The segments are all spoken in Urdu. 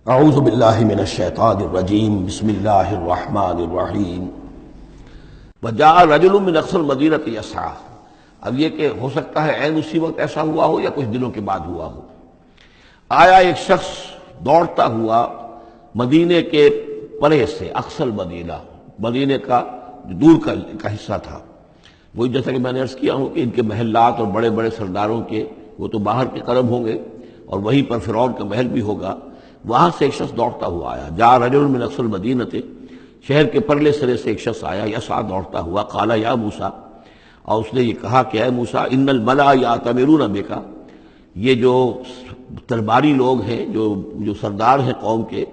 اعوذ باللہ من الشیطان الرجیم بسم اللہ الرحمن الرحیم وجاء رجل من اقصى المدینة یسعی۔ اب یہ کہ ہو سکتا ہے عین اسی وقت ایسا ہوا ہو یا کچھ دنوں کے بعد ہوا ہو۔ آیا ایک شخص دوڑتا ہوا مدینے کے پرے سے، اقصى المدینہ، مدینے کا دور کا حصہ تھا۔ وہی جیسا کہ میں نے عرض کیا ہوں کہ ان کے محلات اور بڑے بڑے سرداروں کے وہ تو باہر کے قرب ہوں گے اور وہیں پر فرعون کا محل بھی ہوگا، وہاں سے ایک شخص دوڑتا ہوا آیا۔ جاء رجل من اقصى المدینۃ، شہر کے پرلے سرے سے ایک شخص آیا، یسعی، دوڑتا ہوا۔ قال یا موسیٰ، اور اس نے یہ کہا کہ اے موسیٰ، ان الملأ یأتمرون بک، یہ جو درباری لوگ ہیں، جو سردار ہیں قوم کے،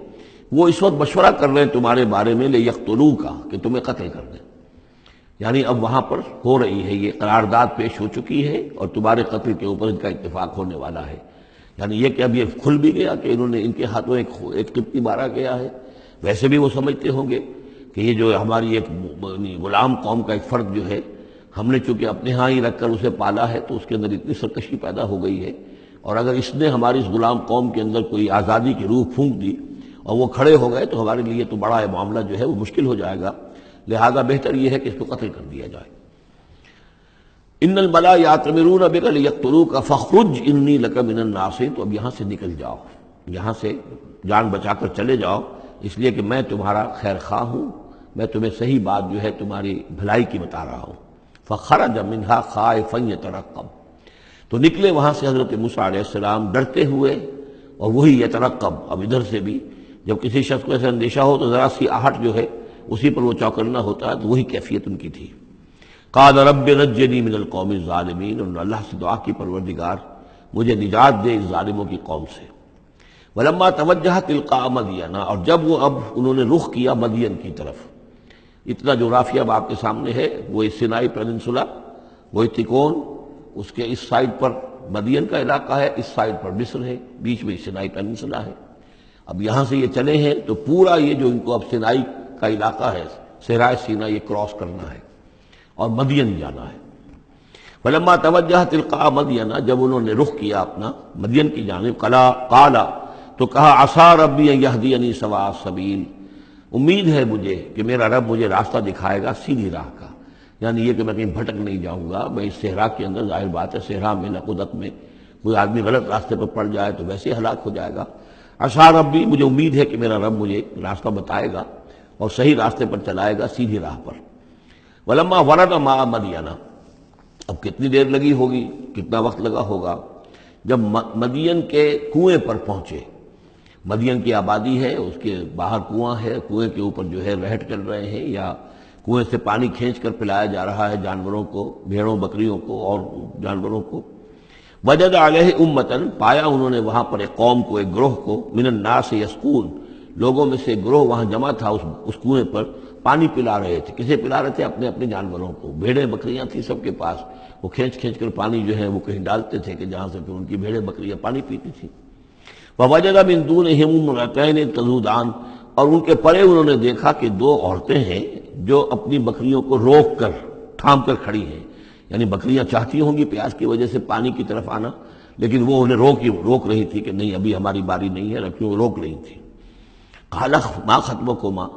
وہ اس وقت مشورہ کر رہے ہیں تمہارے بارے میں، لیقتلوک، کہ تمہیں قتل کر دیں۔ یعنی اب وہاں پر ہو رہی ہے، یہ قرارداد پیش ہو چکی ہے اور تمہارے قتل کے اوپر ان کا اتفاق ہونے والا ہے۔ یعنی یہ کہ اب یہ کھل بھی گیا کہ انہوں نے ان کے ہاتھوں ایک قبطی مارا گیا ہے۔ ویسے بھی وہ سمجھتے ہوں گے کہ یہ جو ہماری ایک غلام قوم کا ایک فرد جو ہے، ہم نے چونکہ اپنے ہاں ہی رکھ کر اسے پالا ہے تو اس کے اندر اتنی سرکشی پیدا ہو گئی ہے، اور اگر اس نے ہماری اس غلام قوم کے اندر کوئی آزادی کی روح پھونک دی اور وہ کھڑے ہو گئے تو ہمارے لیے تو بڑا معاملہ جو ہے وہ مشکل ہو جائے گا، لہذا بہتر یہ ہے کہ اس کو قتل کر دیا جائے۔ ان الملأ یأتمرون بک لیقتلوک فاخرج انی لک من الناصحین، تو اب یہاں سے نکل جاؤ، یہاں سے جان بچا کر چلے جاؤ، اس لیے کہ میں تمہارا خیر خواہ ہوں، میں تمہیں صحیح بات جو ہے تمہاری بھلائی کی بتا رہا ہوں۔ فخرج منها خائفا یترقب، تو نکلے وہاں سے حضرت موسیٰ علیہ السلام ڈرتے ہوئے، اور وہی یترقب، اب ادھر سے بھی جب کسی شخص کو ایسا اندیشہ ہو تو ذرا سی آہٹ جو ہے اسی پر وہ چوکنا ہوتا ہے، تو وہی کیفیت ان کی تھی۔ قال رب نجنی من القوم الظالمین، انہوں نے اللہ سے دعا کی، پروردگار مجھے نجات دے اس ظالموں کی قوم سے۔ ولما توجہ تلقاء مدین، اور جب وہ اب انہوں نے رخ کیا مدین کی طرف، اتنا جو رافیہ اب آپ کے سامنے ہے وہ سینائی پیننسولا، وہ تکون، اس کے اس سائڈ پر مدین کا علاقہ ہے، اس سائڈ پر مصر ہے، بیچ میں سینائی پیننسولا ہے۔ اب یہاں سے یہ چلے ہیں تو پورا یہ جو ان کو اب سینائی کا علاقہ ہے، صحرائے سینا، یہ کراس کرنا ہے اور مدین جانا ہے۔ فلما توجہ تلقاء مدین، جب انہوں نے رخ کیا اپنا مدین کی جانب، قال، تو کہا عسیٰ ربی ان یہدینی سواء السبیل، امید ہے مجھے کہ میرا رب مجھے راستہ دکھائے گا سیدھی راہ کا، یعنی یہ کہ میں کہیں بھٹک نہیں جاؤں گا۔ میں اس صحرا کے اندر، ظاہر بات ہے صحرا میں نقدت میں کوئی آدمی غلط راستے پر پڑ جائے تو ویسے ہلاک ہو جائے گا۔ عسیٰ ربی، مجھے امید ہے کہ میرا رب مجھے راستہ بتائے گا اور صحیح راستے پر چلائے گا، سیدھی راہ پر۔ ولما ورد ماء مدین، اب کتنی دیر لگی ہوگی، کتنا وقت لگا ہوگا، جب مدین کے کنویں پر پہنچے۔ مدین کی آبادی ہے، اس کے باہر کنواں ہے، کنویں کے اوپر جو ہے رہٹ چل رہے ہیں، یا کنویں سے پانی کھینچ کر پلایا جا رہا ہے جانوروں کو، بھیڑوں بکریوں کو اور جانوروں کو۔ وجد علیہ امۃ، پایا انہوں نے وہاں پر ایک قوم کو، ایک گروہ کو، من الناس یسقون، لوگوں میں سے ایک گروہ وہاں جمع تھا اس کنویں پر، پانی پلا رہے تھے۔ کسے پلا رہے تھے؟ اپنے اپنے جانوروں کو، بھیڑیں بکریاں تھیں سب کے پاس، وہ کھینچ کھینچ کر پانی جو ہے وہ کہیں ڈالتے تھے کہ جہاں سے پھر ان کی بھیڑیں بکریاں پانی پیتی تھیں۔ وَوَجَدَ مِن دُونِهِمْ امْرَأَتَيْنِ تَذُودَانِ، اور ان کے پرے انہوں نے دیکھا کہ دو عورتیں ہیں جو اپنی بکریوں کو روک کر، تھام کر کھڑی ہیں، یعنی بکریاں چاہتی ہوں گی پیاس کی وجہ سے پانی کی طرف آنا، لیکن وہ انہیں روک رہی تھی کہ نہیں ابھی ہماری باری نہیں ہے، رکھیوں روک رہی تھی۔ قال ما خطبکما،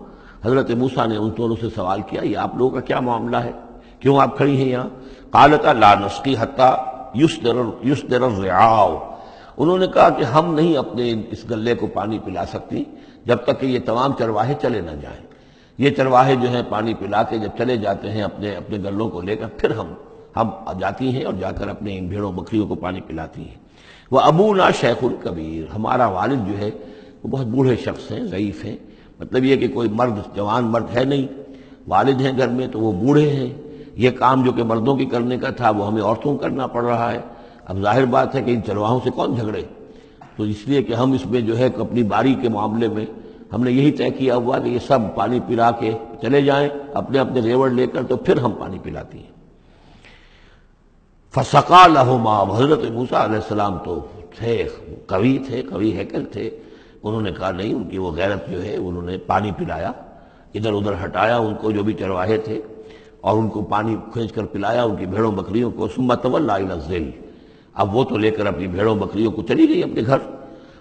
حضرت موسیٰ نے ان دونوں سے سوال کیا، یہ آپ لوگوں کا کیا معاملہ ہے، کیوں آپ کھڑی ہیں یہاں؟ قالتا لا نسقی حتی یصدر الرعاء، انہوں نے کہا کہ ہم نہیں اپنے اس گلے کو پانی پلا سکتی جب تک کہ یہ تمام چرواہے چلے نہ جائیں۔ یہ چرواہے جو ہیں پانی پلا کے جب چلے جاتے ہیں اپنے گلوں کو لے کر، پھر ہم جاتی ہیں اور جا کر اپنے ان بھیڑوں بکریوں کو پانی پلاتی ہیں۔ وہ ابونا شیخ الکبیر، ہمارا والد جو ہے وہ بہت بوڑھے شخص ہیں، ضعیف ہیں، مطلب یہ کہ کوئی مرد، جوان مرد ہے نہیں، والد ہیں گھر میں تو وہ بوڑھے ہیں، یہ کام جو کہ مردوں کی کرنے کا تھا وہ ہمیں عورتوں کو کرنا پڑ رہا ہے۔ اب ظاہر بات ہے کہ ان چرواہوں سے کون جھگڑے، تو اس لیے کہ ہم اس میں جو ہے اپنی باری کے معاملے میں ہم نے یہی طے کیا ہوا کہ یہ سب پانی پلا کے چلے جائیں اپنے اپنے ریوڑ لے کر، تو پھر ہم پانی پلاتی ہیں۔ فسقا لہما، حضرت موسیٰ علیہ السلام تو تھے، قوی ہیکل تھے، انہوں نے کہا نہیں، ان کی وہ غیرت جو ہے، انہوں نے پانی پلایا، ادھر ادھر ہٹایا ان کو جو بھی چرواہے تھے، اور ان کو پانی کھینچ کر پلایا ان کی بھیڑوں بکریوں کو۔ ثم تولی الی الظل، اب وہ تو لے کر اپنی بھیڑوں بکریوں کو چلی گئی اپنے گھر،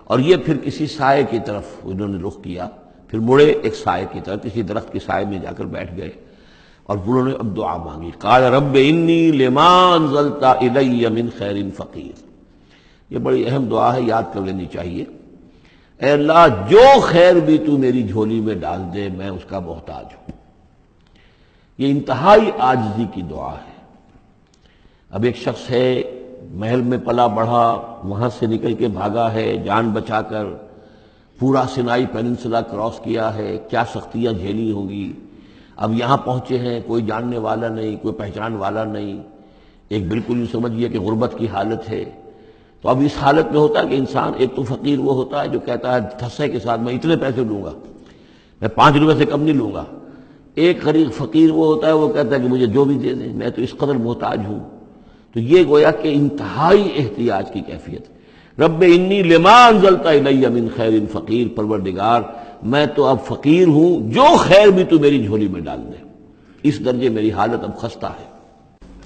اور یہ پھر کسی سائے کی طرف انہوں نے رخ کیا، پھر مڑے ایک سائے کی طرف، کسی درخت کے سائے میں جا کر بیٹھ گئے اور انہوں نے اب دعا مانگی، قال رب انی لما انزلت الی من خیر فقیر۔ یہ بڑی اہم دعا ہے، یاد کر لینی چاہیے۔ اے اللہ جو خیر بھی تو میری جھولی میں ڈال دے میں اس کا محتاج ہوں۔ یہ انتہائی عاجزی کی دعا ہے۔ اب ایک شخص ہے، محل میں پلا بڑھا، وہاں سے نکل کے بھاگا ہے جان بچا کر، پورا سینائی پیننسلا کراس کیا ہے، کیا سختیاں جھیلی ہوں گی، اب یہاں پہنچے ہیں، کوئی جاننے والا نہیں، کوئی پہچان والا نہیں، ایک بالکل یوں سمجھیے کہ غربت کی حالت ہے۔ تو اب اس حالت میں ہوتا ہے کہ انسان، ایک تو فقیر وہ ہوتا ہے جو کہتا ہے دھسے کے ساتھ میں اتنے پیسے لوں گا، میں 5 روپے سے کم نہیں لوں گا۔ ایک غریب فقیر وہ ہوتا ہے، وہ کہتا ہے کہ مجھے جو بھی دے دیں، میں تو اس قدر محتاج ہوں۔ تو یہ گویا کہ انتہائی احتیاج کی کیفیت ہے۔ رب انی لما انزلت الی من خیر فقیر، پروردگار میں تو اب فقیر ہوں، جو خیر بھی تو میری جھولی میں ڈال دے۔ اس درجے میری حالت اب خستہ ہے۔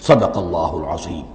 صدق اللہ العظیم۔